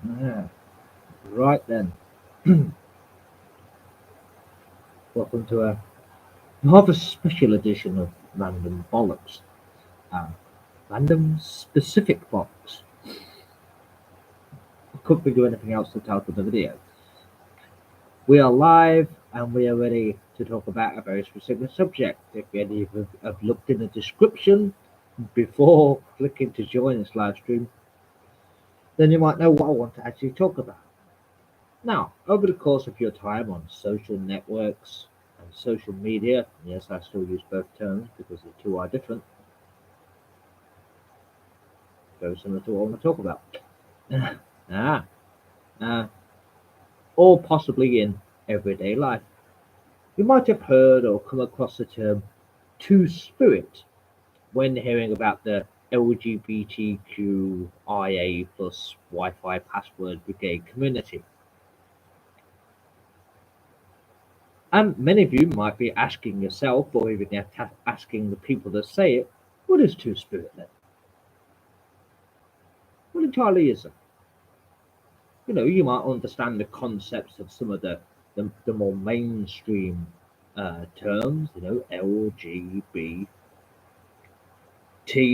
Yeah. Right then. Welcome to a rather special edition of Random Bollocks. Uh, Random Specific Box. I couldn't think of anything else to title the video. We are live and we are ready to talk about a very specific subject. If any of you have looked in the description before clicking to join this live stream, then you might know what I want to actually talk about. Now, over the course of your time on social networks and social media, yes, I still use both terms because the two are different, very similar to what I want to talk about. ah, uh, or possibly in everyday life. You might have heard or come across the term two spirit when hearing about the LGBTQIA plus Wi-Fi password brigade community. And many of you might be asking yourself, or even asking the people that say it, what is two spirit then? What entirely is it? You might understand the concepts of some of the more mainstream terms, LGBT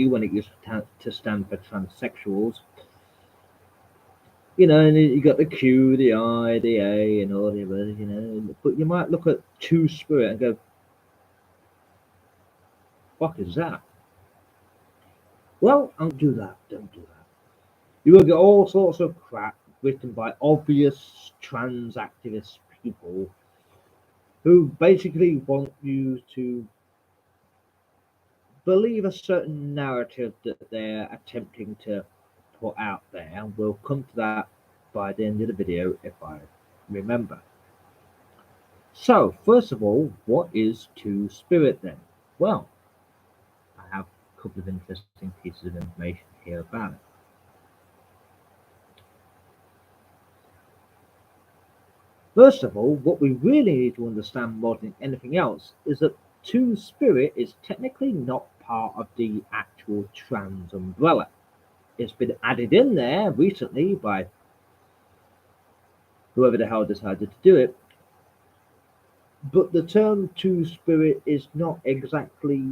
when it used to stand for transsexuals, and you got the Q, the I, the A, and all the other, but you might look at two spirit and go, fuck is that? Well, don't do that. You will get all sorts of crap written by obvious trans activist people who basically want you to believe a certain narrative that they're attempting to put out there, and we'll come to that by the end of the video if I remember. So, first of all, what is Two Spirit then? Well, I have a couple of interesting pieces of information here about it. First of all, what we really need to understand more than anything else is that Two Spirit is technically not part of the actual trans umbrella. It's been added in there recently by whoever the hell decided to do it. But the term Two Spirit is not exactly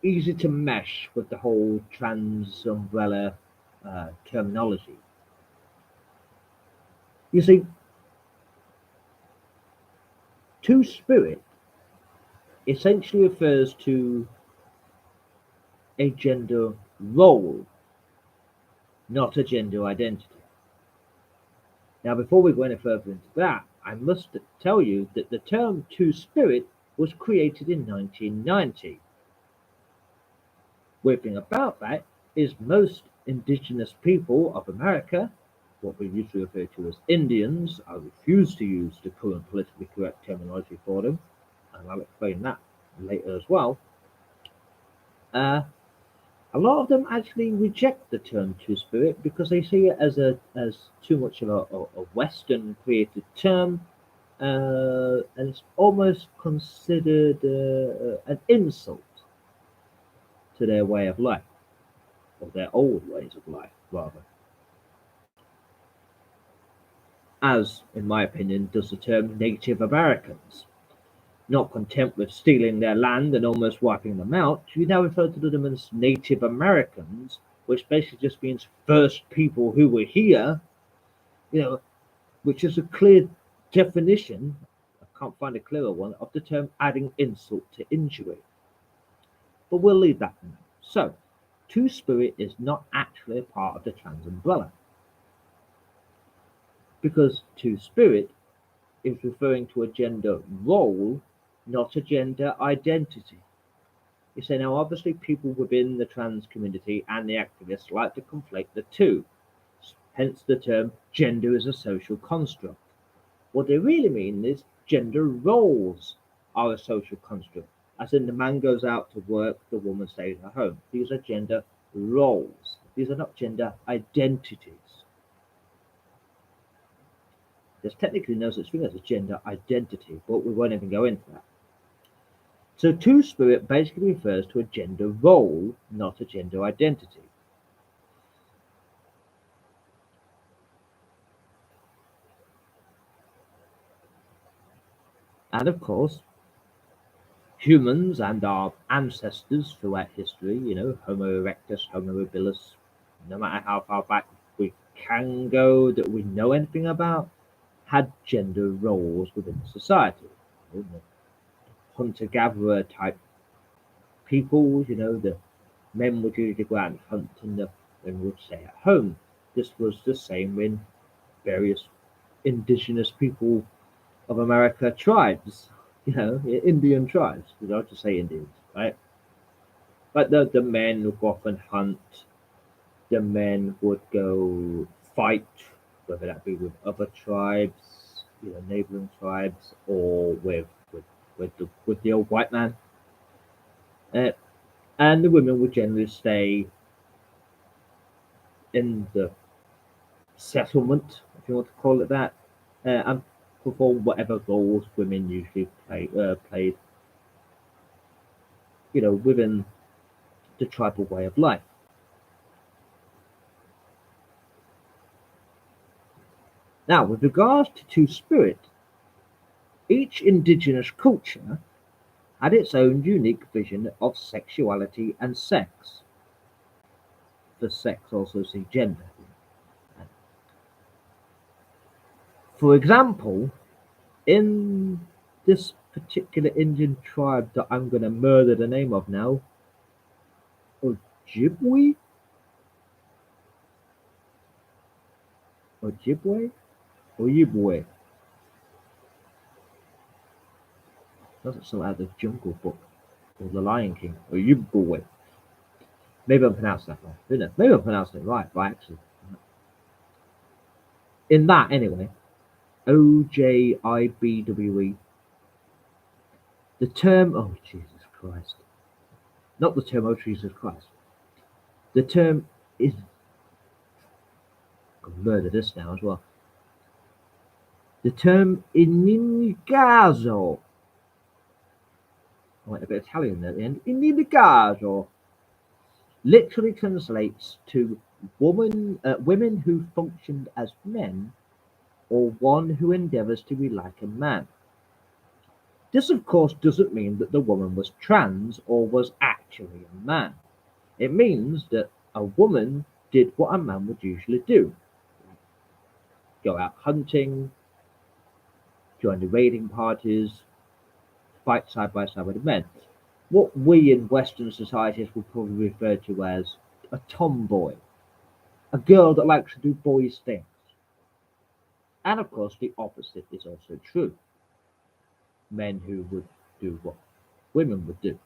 easy to mesh with the whole trans umbrella terminology. You see, Two Spirit essentially refers to a gender role, not a gender identity. Now, before we go any further into that, I must tell you that the term Two Spirit was created in 1990. Weird thing about that is most indigenous people of America, what we usually refer to as Indians, I refuse to use the current politically correct terminology for them, and I'll explain that later as well. Uh, a lot of them actually reject the term Two Spirit because they see it as too much of a Western created term, and it's almost considered an insult to their way of life, or their old ways of life, rather. As, in my opinion, does the term Native Americans. Not content with stealing their land and almost wiping them out, you now refer to them as Native Americans, which basically just means first people who were here, you know, which is a clear definition, I can't find a clearer one, of the term adding insult to injury. But we'll leave that for now. So, Two Spirit is not actually a part of the trans umbrella, because Two Spirit is referring to a gender role, not a gender identity. You say now, obviously, people within the trans community and the activists like to conflate the two, hence the term gender is a social construct. What they really mean is gender roles are a social construct, as in the man goes out to work, the woman stays at home. These are gender roles, these are not gender identities. There's technically no such thing as a gender identity, but we won't even go into that. So Two Spirit basically refers to a gender role, not a gender identity. And of course, humans and our ancestors throughout history, Homo erectus, Homo habilis, no matter how far back we can go that we know anything about, had gender roles within society. You know, hunter gatherer type people, the men would usually go out and hunt and the women would stay at home. This was the same in various indigenous people of America tribes, Indian tribes, to say Indians, right? But the men would go off and hunt, the men would go fight, whether that be with other tribes, neighboring tribes, or with the old white man. Uh, and the women would generally stay in the settlement, if you want to call it that, and perform whatever roles women usually played, within the tribal way of life. Now, with regards to Two-Spirit, each indigenous culture had its own unique vision of sexuality and sex. For sex, also see gender. For example, in this particular Indian tribe that I'm going to murder the name of now, Ojibwe? Ojibwe? Ojibwe. Doesn't sound out of the Jungle Book or The Lion King. Ojibwe. Maybe I'm pronouncing that wrong. Who knows? Maybe I'm pronouncing it right by accident. In that, anyway, Ojibwe, the term, oh Jesus Christ, not the term, oh Jesus Christ, the term is, I'm going to murder this now as well, the term inigazo, I went a bit Italian there at the end, inigazo, literally translates to women who functioned as men, or one who endeavors to be like a man. This, of course, doesn't mean that the woman was trans or was actually a man. It means that a woman did what a man would usually do: go out hunting, join the raiding parties, fight side by side with the men. What we in Western societies would probably refer to as a tomboy, a girl that likes to do boys' things. And of course, the opposite is also true: men who would do what women would do.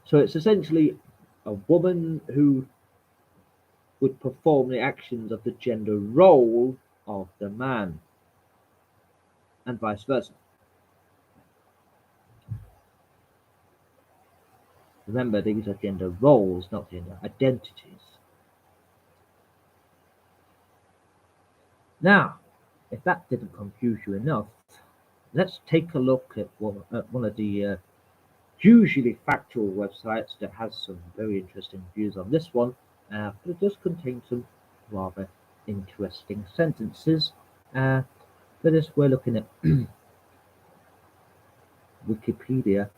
So it's essentially a woman who would perform the actions of the gender role of the man, and vice versa. Remember, these are gender roles, not gender identities. Now, if that didn't confuse you enough, let's take a look at one of the usually factual websites that has some very interesting views on this one, but it does contain some rather interesting sentences. For this, we're looking at Wikipedia.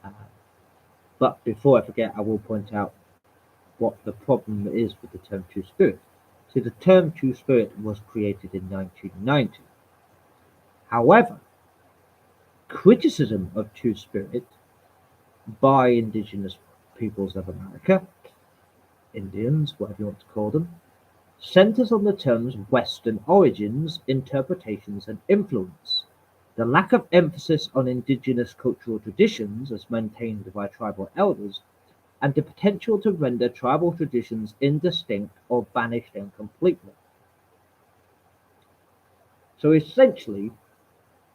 Uh, but before I forget, I will point out what the problem is with the term Two-Spirit. So the term Two-Spirit was created in 1990. However, criticism of Two-Spirit by indigenous peoples of America, Indians, whatever you want to call them, centers on the term's Western origins, interpretations, and influence. The lack of emphasis on indigenous cultural traditions as maintained by tribal elders, and the potential to render tribal traditions indistinct or banish them completely. So essentially,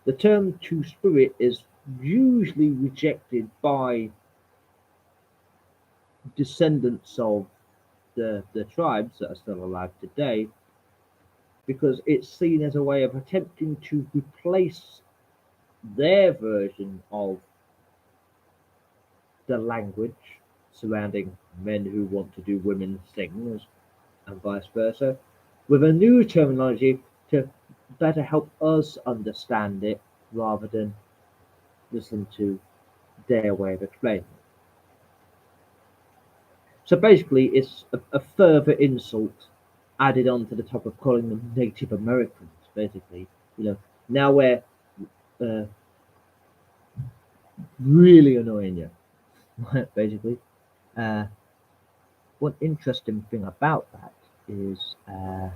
the term Two-Spirit is usually rejected by descendants of the tribes that are still alive today, because it's seen as a way of attempting to replace their version of the language, surrounding men who want to do women's things and vice versa, with a new terminology to better help us understand it rather than listen to their way of explaining it. So basically, it's a further insult added on to the top of calling them Native Americans. Basically, you know, now we're uh, really annoying you. Basically, uh, one interesting thing about that is uh,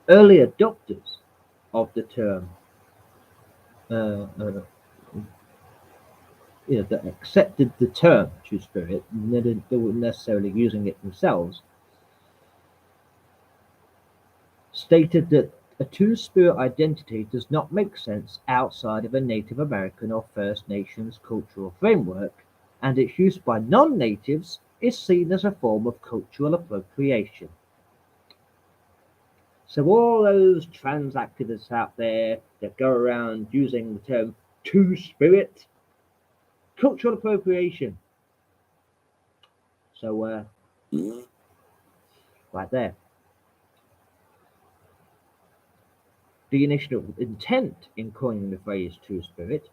early adopters of the term, uh, uh, that accepted the term Two Spirit, they weren't necessarily using it themselves, stated that a Two Spirit identity does not make sense outside of a Native American or First Nations cultural framework, and its use by non natives is seen as a form of cultural appropriation. So, all those trans activists out there that go around using the term Two Spirit, cultural appropriation. So, right there. The initial intent in coining the phrase Two Spirit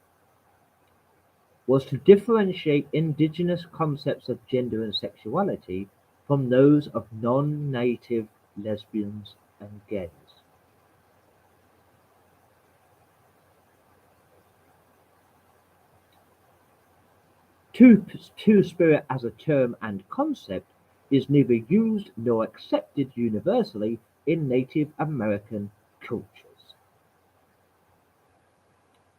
was to differentiate indigenous concepts of gender and sexuality from those of non-native lesbians and gays. Two-spirit as a term and concept is neither used nor accepted universally in Native American cultures.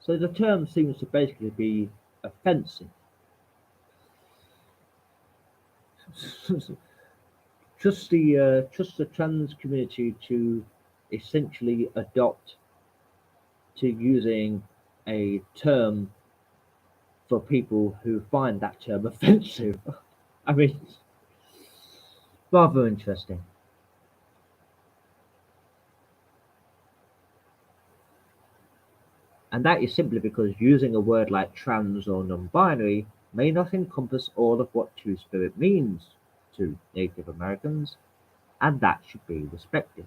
So the term seems to basically be offensive. Trust the trans community to essentially adopt to using a term for people who find that term offensive. I mean, rather interesting. And that is simply because using a word like trans or non binary may not encompass all of what Two Spirit means to Native Americans, and that should be respected.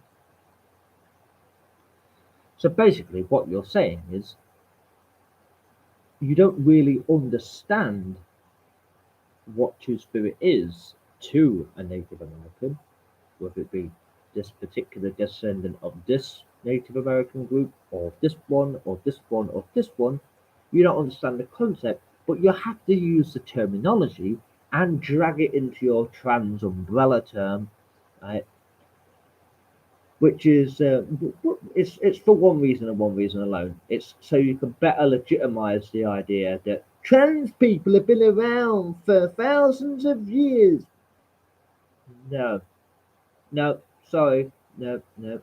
So basically, what you're saying is you don't really understand what Two Spirit is to a Native American, whether it be this particular descendant of this Native American group, or this one, or this one, or this one. You don't understand the concept, but you have to use the terminology and drag it into your trans umbrella term, right? Which is it's for one reason and one reason alone. It's so you can better legitimize the idea that trans people have been around for thousands of years. No, no, sorry, no, no.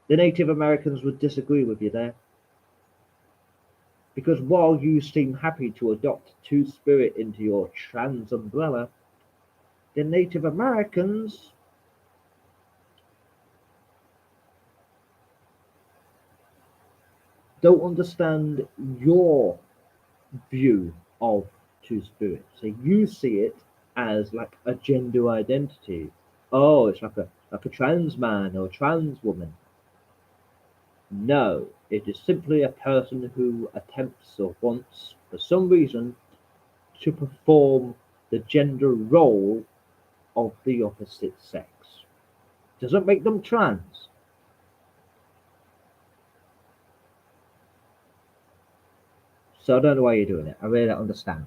The Native Americans would disagree with you there. Because while you seem happy to adopt Two Spirit into your trans umbrella, the Native Americans don't understand your view of Two Spirit. So you see it as like a gender identity. Oh, it's like a trans man or a trans woman. No, it is simply a person who attempts or wants, for some reason, to perform the gender role of the opposite sex. Doesn't make them trans. So I don't know why you're doing it. I really don't understand.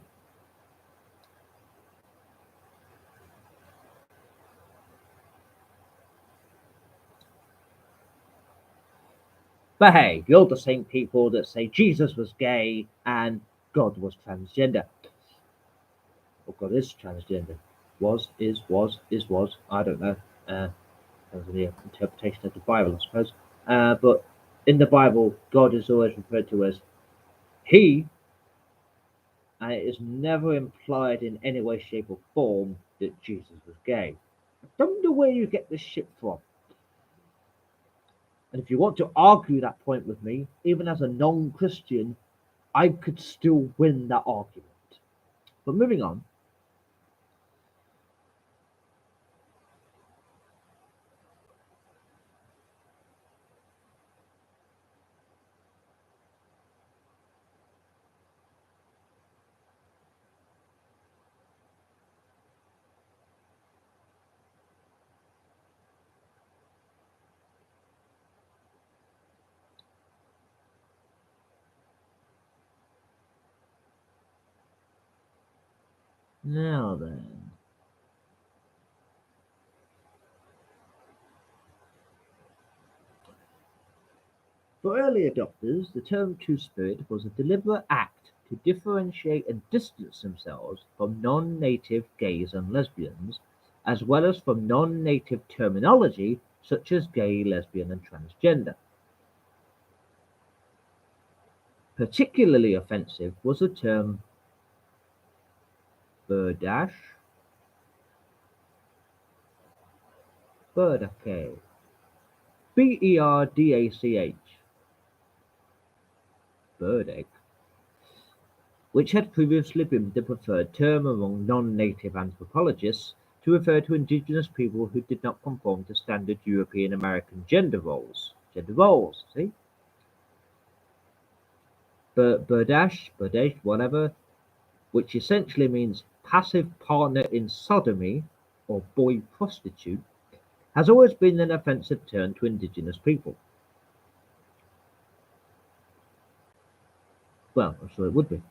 But hey, you're the same people that say Jesus was gay and God was transgender. Or God is transgender. Was. I don't know. Depends on the interpretation of the Bible, I suppose. But in the Bible, God is always referred to as He, and it is never implied in any way, shape, or form that Jesus was gay. I don't know where you get this shit from. And if you want to argue that point with me, even as a non Christian, I could still win that argument. But moving on, now then. For early adopters, the term Two Spirit was a deliberate act to differentiate and distance themselves from non native gays and lesbians, as well as from non native terminology such as gay, lesbian, and transgender. Particularly offensive was the term Berdache, Berdach, Berdach, Berdach, which had previously been the preferred term among non-native anthropologists to refer to indigenous people who did not conform to standard European American gender roles. Gender roles, see? Berdache, whatever, which essentially means passive partner in sodomy or boy prostitute, has always been an offensive term to indigenous people. Well, I'm sure it would be.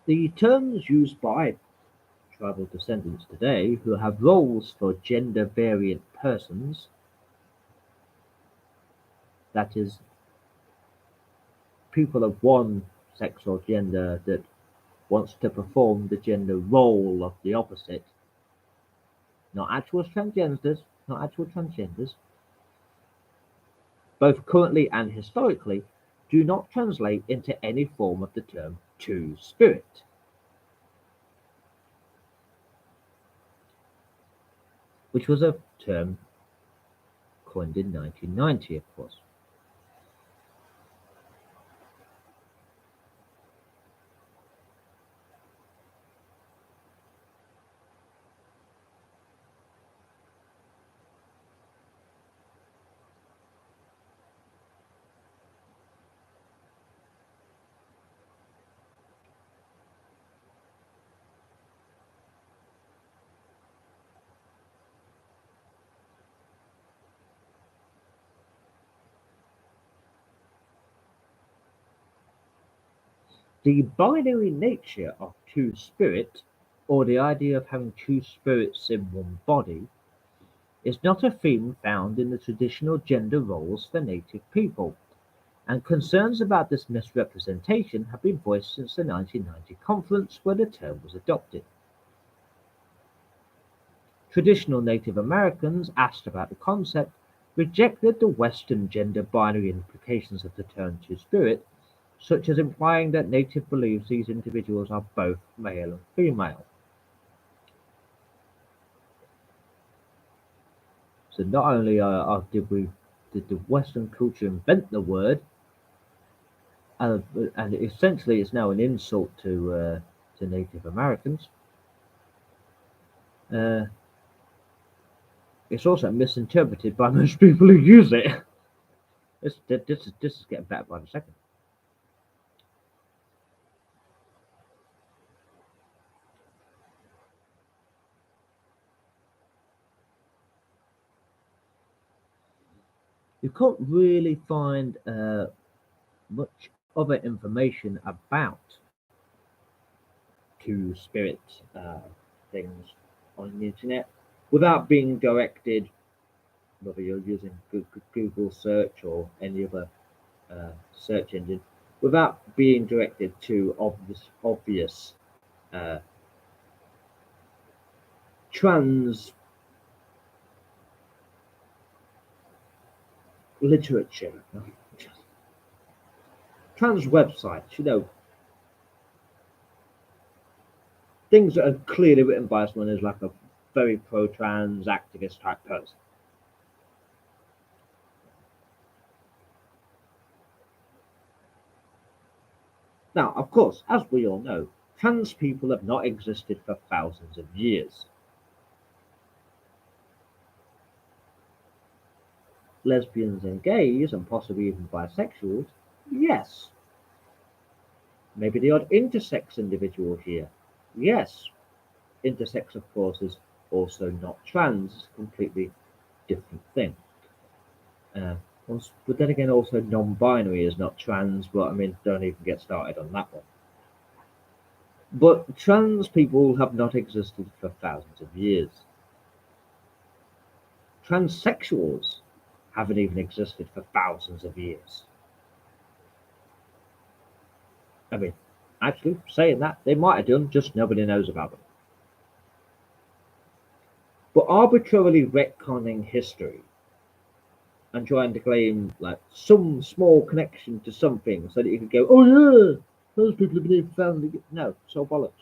The terms used by tribal descendants today who have roles for gender variant persons, that is, people of one sex or gender that wants to perform the gender role of the opposite, not actual transgenders, both currently and historically, do not translate into any form of the term two spirit, which was a term coined in 1990, of course. The binary nature of two spirit, or the idea of having two spirits in one body, is not a theme found in the traditional gender roles for Native people, and concerns about this misrepresentation have been voiced since the 1990 conference where the term was adopted. Traditional Native Americans, asked about the concept, rejected the Western gender binary implications of the term Two Spirit, such as implying that Native believes these individuals are both male and female. So not only did the Western culture invent the word, and essentially it's now an insult to Native Americans. Uh, it's also misinterpreted by most people who use it. This is getting better by the second. You can't really find much other information about two spirit things on the internet without being directed, whether you're using Google search or any other search engine without being directed to obvious uh, trans literature, trans websites, things that are clearly written by someone who's like a very pro-trans activist type person. Now, of course, as we all know, trans people have not existed for thousands of years. Lesbians and gays, and possibly even bisexuals, yes. Maybe the odd intersex individual here, yes. Intersex, of course, is also not trans, it's a completely different thing. Uh, but then again, also non binary is not trans, but I mean, don't even get started on that one. But trans people have not existed for thousands of years. Transsexuals haven't even existed for thousands of years. I mean, actually, saying that, they might have done, just nobody knows about them. But arbitrarily retconning history and trying to claim like some small connection to something so that you could go, oh yeah, those people have been here for thousands of years. No, so bollocks.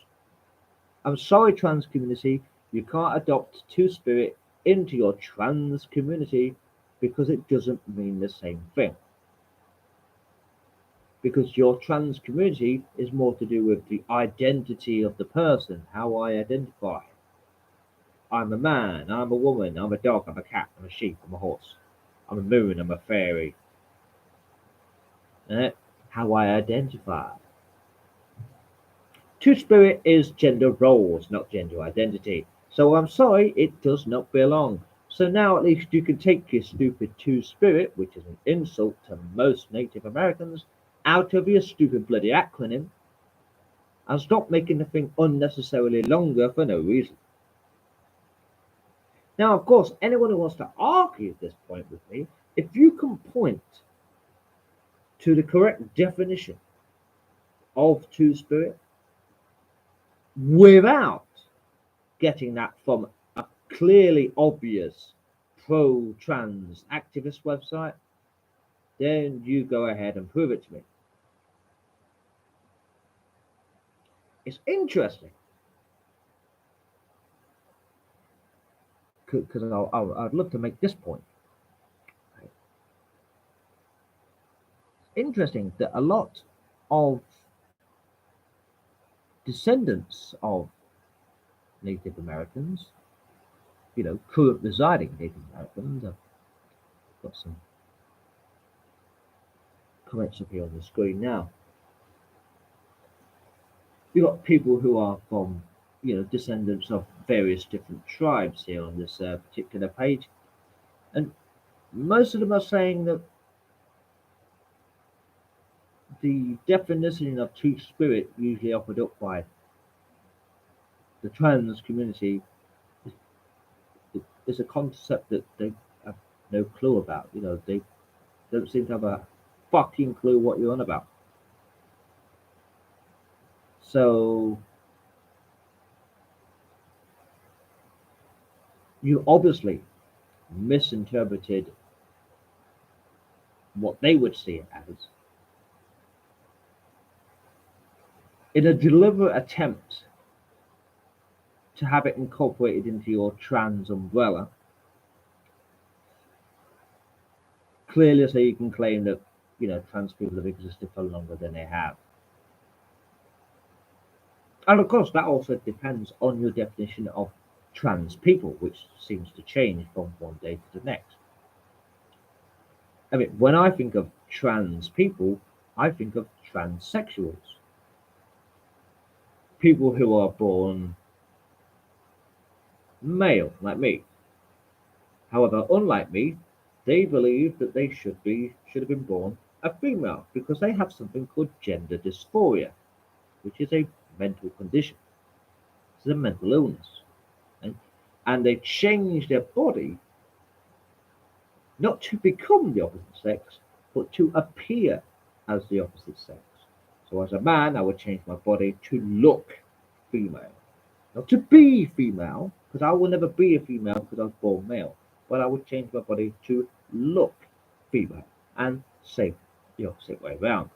I'm sorry, trans community, you can't adopt Two Spirit into your trans community because it doesn't mean the same thing. Because your trans community is more to do with the identity of the person, how I identify. I'm a man, I'm a woman, I'm a dog, I'm a cat, I'm a sheep, I'm a horse, I'm a moon, I'm a fairy. Eh? How I identify. Two Spirit is gender roles, not gender identity. So I'm sorry, it does not belong. So now at least you can take your stupid Two Spirit, which is an insult to most Native Americans, out of your stupid bloody acronym and stop making the thing unnecessarily longer for no reason. Now, of course, anyone who wants to argue this point with me, if you can point to the correct definition of Two Spirit without getting that from a clearly obvious pro trans activist website, then you go ahead and prove it to me. It's interesting because I'd love to make this point. Interesting that a lot of descendants of Native Americans, current residing Native Americans, I've got some comments up here on the screen now. You've got people who are from, descendants of various different tribes here on this particular page. And most of them are saying that the definition of Two Spirit usually offered up by the trans community is a concept that they have no clue about. They don't seem to have a fucking clue what you're on about. So you obviously misinterpreted what they would see it as in a deliberate attempt to have it incorporated into your trans umbrella. Clearly, so you can claim that trans people have existed for longer than they have. And of course, that also depends on your definition of trans people, which seems to change from one day to the next. I mean, when I think of trans people, I think of transsexuals. People who are born male, like me. However, unlike me, they believe that they should have been born a female because they have something called gender dysphoria, which is a mental condition. It's a mental illness. And they change their body not to become the opposite sex, but to appear as the opposite sex. So as a man, I would change my body to look female. Not to be female, because I will never be a female because I was born male. But I would change my body to look female and say the opposite way around.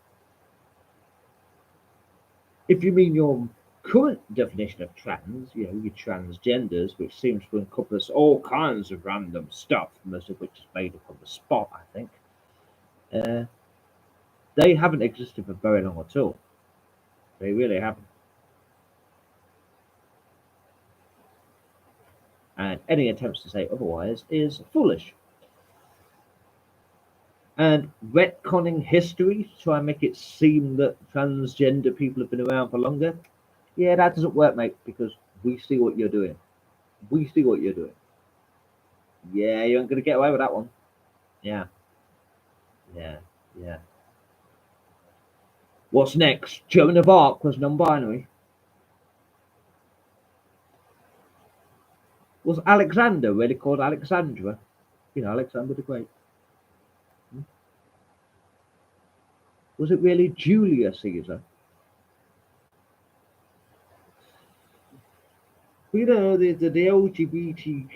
If you mean your current definition of trans, your transgenders, which seems to encompass all kinds of random stuff, most of which is made up on the spot, I think, uh, they haven't existed for very long at all. They really haven't. And any attempts to say otherwise is foolish. And retconning history to try and make it seem that transgender people have been around for longer, yeah, that doesn't work, mate, because we see what you're doing. We see what you're doing. Yeah, you aren't going to get away with that one. Yeah, yeah, yeah. What's next? Joan of Arc was non-binary. Was Alexander really called Alexandra? Alexander the Great. Was it really Julius Caesar? The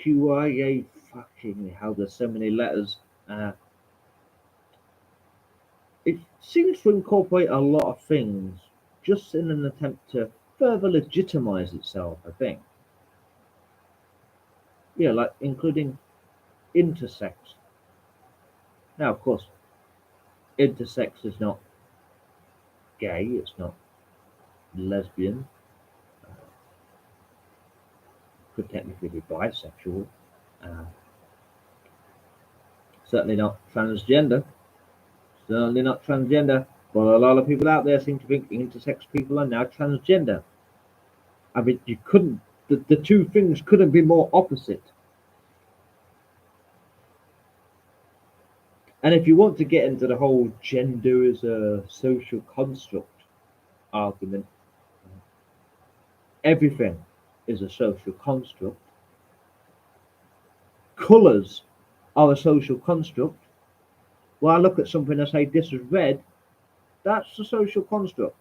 LGBTQIA, fucking hell, there's so many letters. It seems to incorporate a lot of things just in an attempt to further legitimize itself, I think. Yeah, like including intersex. Now, of course, intersex is not gay, it's not lesbian, could technically be bisexual, uh, certainly not transgender. Certainly not transgender, but a lot of people out there seem to think intersex people are now transgender. I mean, you couldn't, the two things couldn't be more opposite. And if you want to get into the whole gender is a social construct argument, everything is a social construct. Colours are a social construct. When I look at something and say this is red, that's a social construct.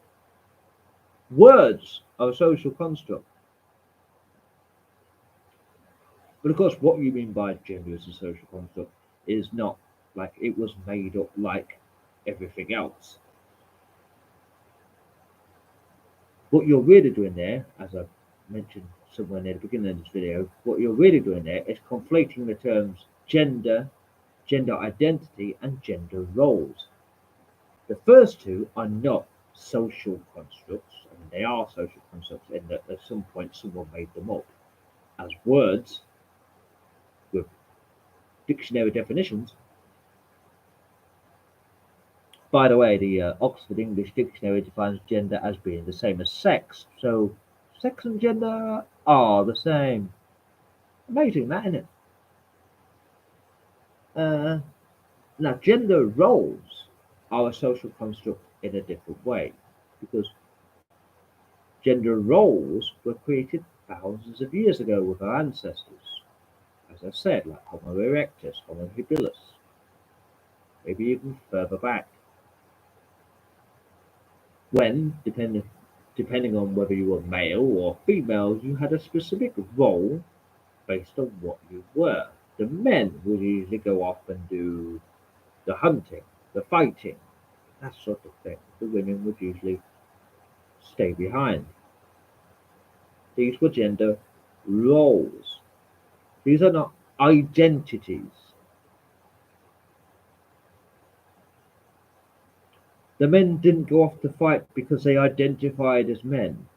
Words are a social construct. But of course, what you mean by gender as a social construct is not like it was made up like everything else. What you're really doing there, as I mentioned somewhere near the beginning of this video, what you're really doing there is conflating the terms gender, gender identity, and gender roles. The first two are not social constructs. I mean, they are social constructs in that at some point someone made them up as words with dictionary definitions. By the way, the Oxford English Dictionary defines gender as being the same as sex, so sex and gender are the same. Amazing, that, isn't it? Now, gender roles are a social construct in a different way, because gender roles were created thousands of years ago with our ancestors. As I said, like Homo erectus, Homo habilis, maybe even further back. When, depending on whether you were male or female, you had a specific role based on what you were. The men would usually go off and do the hunting, the fighting, that sort of thing. The women would usually stay behind. These were gender roles. These are not identities. The men didn't go off to fight because they identified as men.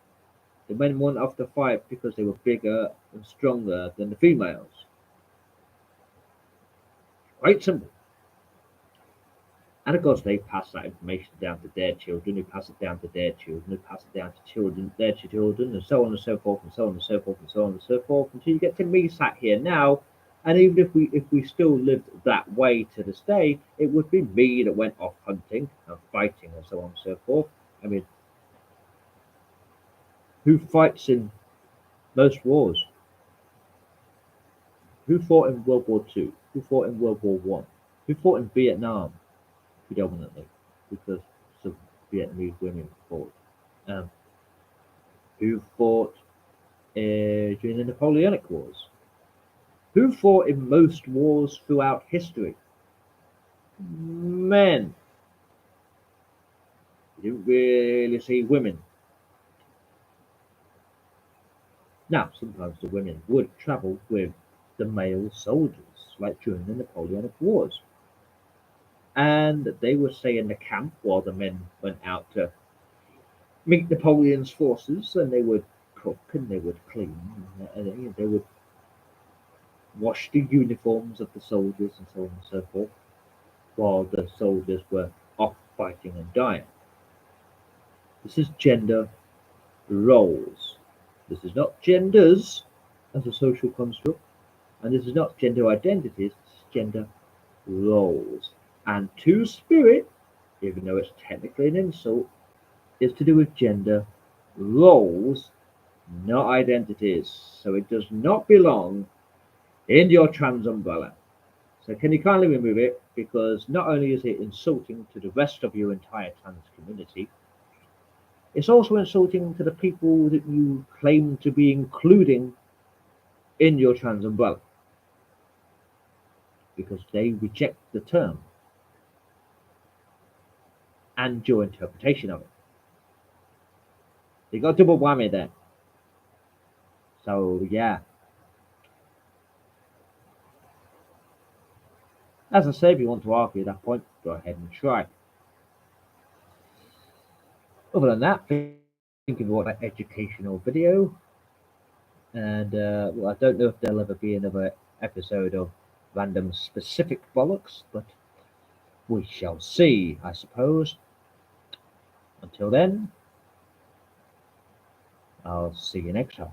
The men went off to fight because they were bigger and stronger than the females. Quite simple. And of course, they pass that information down to their children, who pass it down to their children, who pass it down to children, their children, and so on and so forth, and so on and so forth, and so on and so forth, until you get to me sat here now. And even if we still lived that way to this day, it would be me that went off hunting and fighting and so on and so forth. I mean, who fights in most wars? Who fought in World War II? Who fought in World War One? Who fought in Vietnam? predominantly, because some Vietnamese women fought. Um, who fought during the Napoleonic Wars? Who fought in most wars throughout history? Men. You didn't really see women. Now, sometimes the women would travel with the male soldiers, like during the Napoleonic Wars. And they would stay in the camp while the men went out to meet Napoleon's forces, and they would cook and they would clean, and they would wash the uniforms of the soldiers and so on and so forth, while the soldiers were off fighting and dying. This is gender roles. This is not genders as a social construct, and this is not gender identities, it's gender roles. And two spirit, even though it's technically an insult, is to do with gender roles, not identities. So it does not belong in your trans umbrella. So can you kindly remove it? Because not only is it insulting to the rest of your entire trans community, it's also insulting to the people that you claim to be including in your trans umbrella, because they reject the term and your interpretation of it. You got double whammy there. So yeah, as I say, if you want to argue that point, go ahead and try. Other than that, thinking about an educational video, and well, I don't know if there'll ever be another episode of random specific bollocks, but we shall see, I suppose. Until then, I'll see you next time.